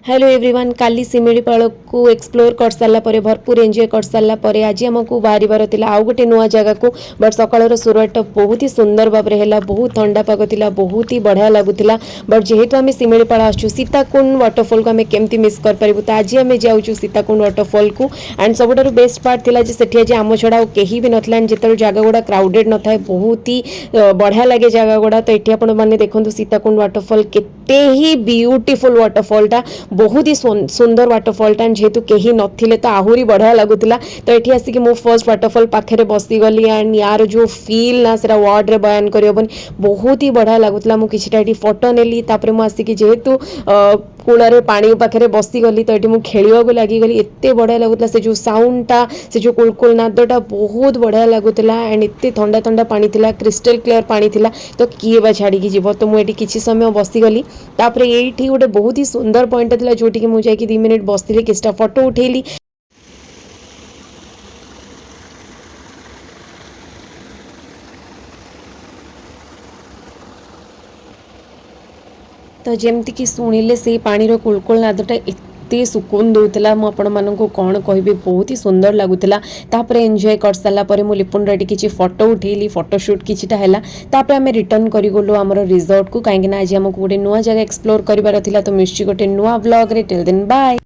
Hello everyone काली शिमिलीपाल को explore कर सारा भरपूर एंजॉय कर सारा आज आमको बाहर आउ गोटे नुआ जगह को बट सकाल सुरट बहुत ही सुंदर भाव है बहुत ठंडा पाग था बहुत ही बढ़िया लगुला बट जेहेतु आम शिमिलीपाल आसु सीताकुंड वाटरफॉल को आम केमती मिस कर पारू तो आज आम जाऊँ सीताकुंड वाटरफॉल को एंड सब बेस्ट पार्ट था सेठी आज आम छड़ा कहीं भी नाला जो जगह गुड़ा क्राउडेड न था बहुत ही बढ़िया लगे जगह गुड़ा तो ये आपने देखो सीताकुंड वाटरफॉल केते ही ब्यूटीफुल वाटरफॉलटा बहुत ही सुंदर वाटरफॉल टाइम जेहेतु कहीं नथिले तो आहरी बढ़िया लगुला तो ये आसिक मो फर्स्ट वाटरफॉल पाखे बसीगली एंड यार जो फील ना से वर्ड रे बयान करहबन बहुत ही बढ़िया लगुला मुझे फोटो नेली मुझे जेहेतु कूलर पानी पाखे बसीगली तो ये खेल लगिगली एत बढ़िया लगुला से जो साउंडटा से जो कुलकुल नादटा बहुत बढ़िया लगुला एंड एत ठंडा ठंडा पानी थिला क्रिस्टल क्लियर पानी थिला तो किए बा छाड़ी जीव तो मुझे किसी समय बसीगली तापर ये गोटे बहुत ही सुंदर पॉइंट था जोटि कि मुझे 2 मिनिट बसती किसी फोटो उठेली तो जमती कि शुणिले से पानी कुलकुल नादटा एते सुकून दूसरा मुझे कौन कह बहुत ही सुंदर लगुला तापर एंजॉय कर सारापर मुझे लिपुन रेडी किसी फोटो उठेली फोटोशूट किछिटा है तापर आम रिटर्न करगलु आम रिजॉर्ट को कहीं आज आमको गोटे नुआ जगह एक्सप्लोर करार तो मिश्ची गोटे नुआ व्लॉग रे टिल देन बाय।